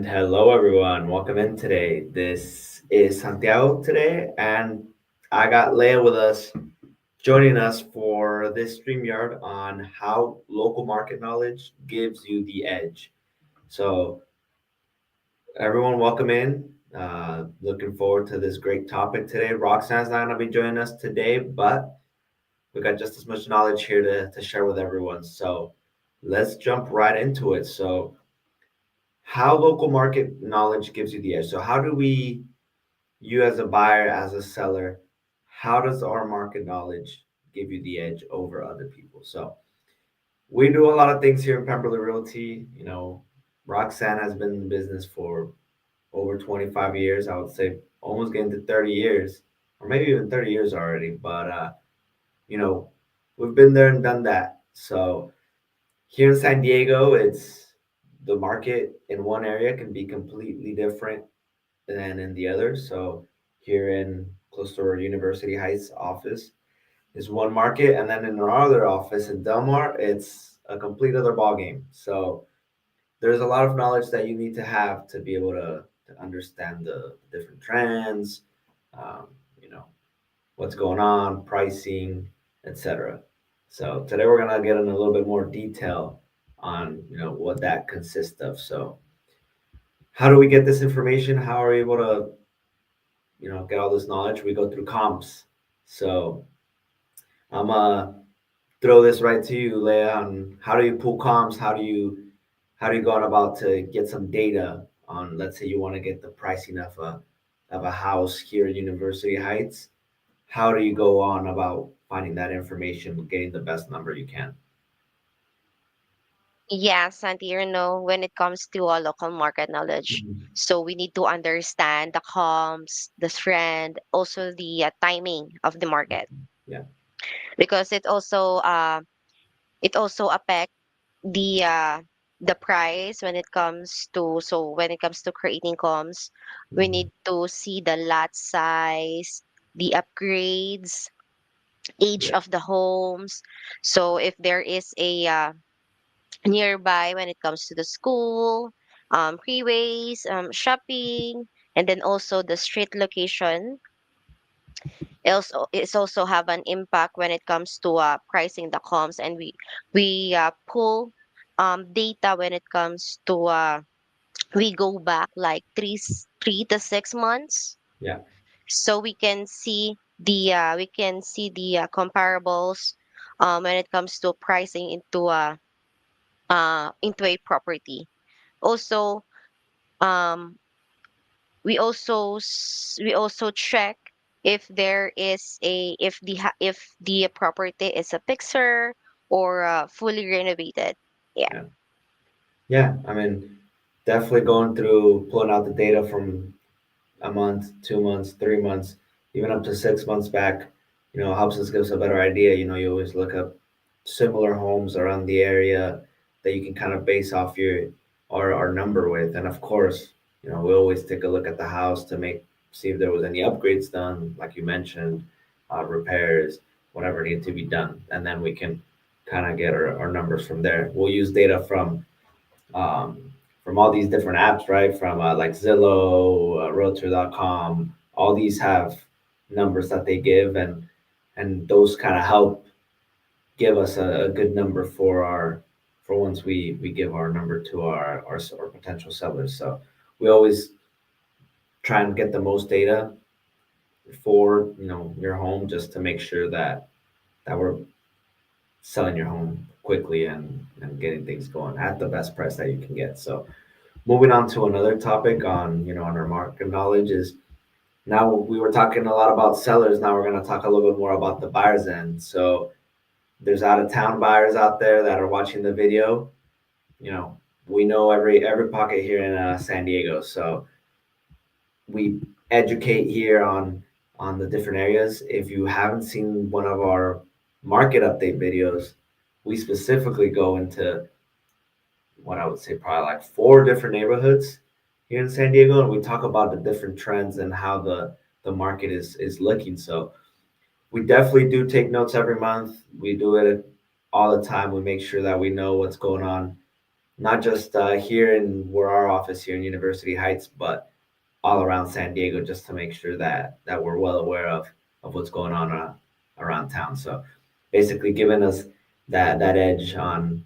And hello, everyone. Welcome in today. This is Santiago today, and I got Leah with us, joining us for this StreamYard on how local market knowledge gives you the edge. So, everyone, welcome in. Looking forward to this great topic today. Roxanne's not going to be joining us today, but we got just as much knowledge here to share with everyone. So, let's jump right into it. So, how local market knowledge gives you the edge. So, how do we you as a buyer, as a seller, how does our market knowledge give you the edge over other people? So we do a lot of things here in Pemberley Realty. Roxanne has been in business for over 25 years. I would say almost getting to 30 years, or maybe even 30 years already. But you know, we've been there and done that. So here in San Diego, it's the market in one area can be completely different than in the other. So here in close to our University Heights office is one market, and then in our other office in Delmar, it's a complete other ballgame. So there's a lot of knowledge that you need to have to be able to understand the different trends, um, you know, what's going on, pricing, etc. So today we're gonna get in a little bit more detail on what that consists of. So how do we get this information? How are we able to get all this knowledge? We go through comps. So I'm gonna throw this right to you, Leah. On how do you pull comps? How do you go on about to get some data on? Let's say you want to get the pricing of a house here in University Heights. How do you go on about finding that information, getting the best number you can? Yeah, Santi, when it comes to local market knowledge, Mhm. so we need to understand the comps, the trend, also the timing of the market, Yeah, because it also affect the price when it comes to creating comps. We mhm. need to see the lot size, the upgrades, age Yeah, of the homes. So if there is a nearby when it comes to the school, freeways, shopping, and then also the street location. It's also have an impact when it comes to pricing the comms, and we pull data when it comes to we go back like 3 to 6 months, yeah, so we can see the comparables when it comes to pricing into a property. Also, um, we also check if there is a if the property is a fixer or fully renovated. Yeah. yeah, yeah. I mean, definitely going through pulling out the data from a month, 2 months, 3 months, even up to 6 months back, helps us give us a better idea. You always look up similar homes around the area that you can kind of base off your our number with. And of course, we always take a look at the house to see if there was any upgrades done, like you mentioned, repairs, whatever needed to be done. And then we can kind of get our numbers from there. We'll use data um, from all these different apps, right? From like Zillow, Realtor.com. All these have numbers that they give, and those kind of help give us a good number for once we give our number to our potential sellers. So we always try and get the most data for your home, just to make sure that we're selling your home quickly and getting things going at the best price that you can get. So moving on to another topic on our market knowledge is, now we were talking a lot about sellers. Now we're going to talk a little bit more about the buyers end. So there's out of town buyers out there that are watching the video. You know, we know every pocket here in San Diego. So we educate here on the different areas. If you haven't seen one of our market update videos, we specifically go into what I would say probably like four different neighborhoods here in San Diego, and we talk about the different trends and how the market is looking. So we definitely do take notes every month. We do it all the time. We make sure that we know what's going on, not just here in where our office here in University Heights, but all around San Diego, just to make sure that we're well aware of what's going on around town. So basically, giving us that edge on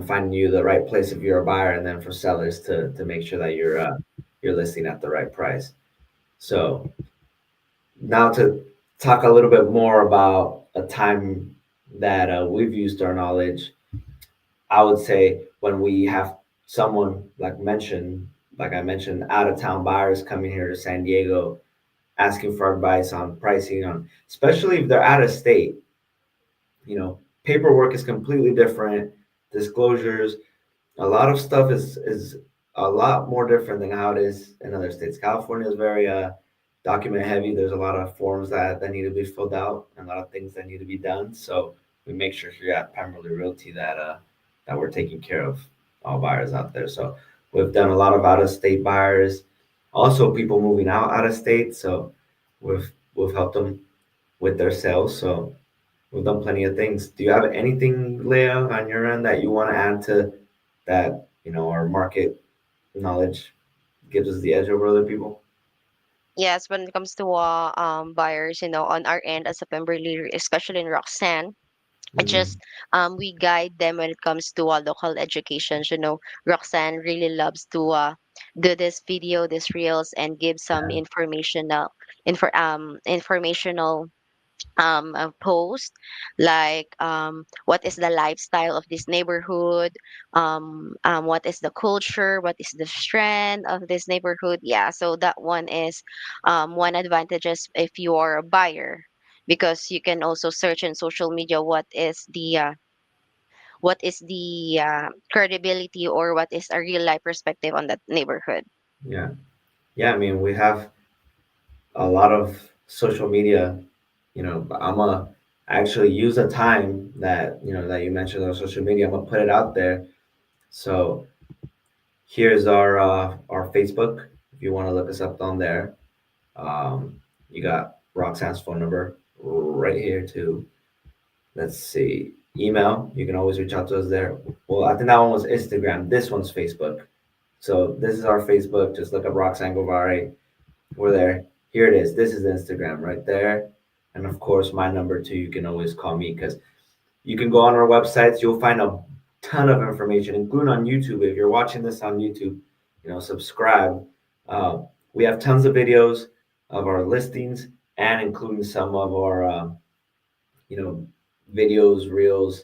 finding you the right place if you're a buyer, and then for sellers to make sure that you're listing at the right price. So now to talk a little bit more about a time that we've used our knowledge, I would say when we have someone like I mentioned, out of town buyers coming here to San Diego asking for advice on pricing, on especially if they're out of state. Paperwork is completely different, disclosures, a lot of stuff is a lot more different than how it is in other states. California is very document heavy. There's a lot of forms that need to be filled out and a lot of things that need to be done. So we make sure here at Pemberley Realty that we're taking care of all buyers out there. So we've done a lot of out of state buyers, also people moving out of state. So we've helped them with their sales. So we've done plenty of things. Do you have anything, Leah, on your end that you want to add to that? Our market knowledge gives us the edge over other people. Yes, when it comes to buyers, on our end as a Pemberley, especially in Roxanne, it Mm-hmm. just we guide them when it comes to local education. Roxanne really loves to do this video, this reels, and give some Yeah, informational post, like what is the lifestyle of this neighborhood, what is the culture, what is the strength of this neighborhood. Yeah, so that one is one advantages if you are a buyer, because you can also search in social media what is the credibility, or what is a real life perspective on that neighborhood. yeah, yeah. I mean, we have a lot of social media. I'm a I actually use a time that you mentioned on social media. I'm gonna put it out there. So here's our Facebook. If you want to look us up on there, you got Roxanne's phone number right here too. Let's see. Email. You can always reach out to us there. Well, I think that one was Instagram. This one's Facebook. So this is our Facebook. Just look up Roxanne Govari. We're there. Here it is. This is Instagram right there. And of course, my number too. You can always call me because you can go on our websites. You'll find a ton of information, including on YouTube. If you're watching this on YouTube, subscribe. Uh, we have tons of videos of our listings and including some of our you know, videos, reels,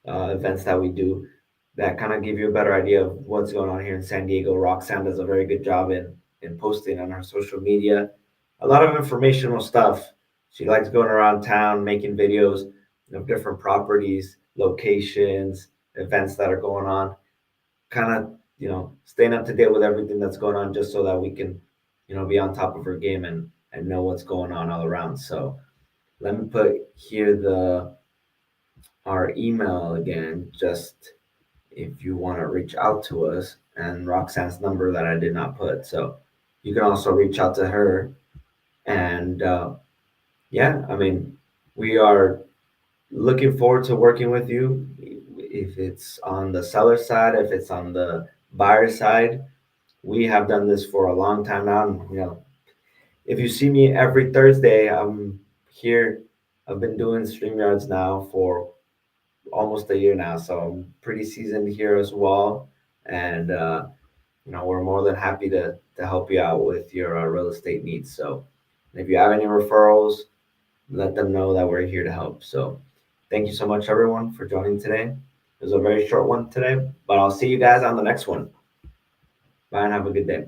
events that we do that kind of give you a better idea of what's going on here in San Diego. Roxanne does a very good job in posting on her social media. A lot of informational stuff. She likes going around town making videos of different properties, locations, events that are going on. Kind of, staying up to date with everything that's going on just so that we can, be on top of her game and know what's going on all around. So let me put here the our email again, just if you want to reach out to us, and Roxanne's number that I did not put. So you can also reach out to her. And yeah, I mean, we are looking forward to working with you. If it's on the seller side, if it's on the buyer side, we have done this for a long time now. And, if you see me every Thursday, I'm here. I've been doing StreamYards now for almost a year now, so I'm pretty seasoned here as well. And we're more than happy to help you out with your real estate needs. So if you have any referrals, let them know that we're here to help. So thank you so much, everyone, for joining today. It was a very short one today, but I'll see you guys on the next one. Bye and have a good day.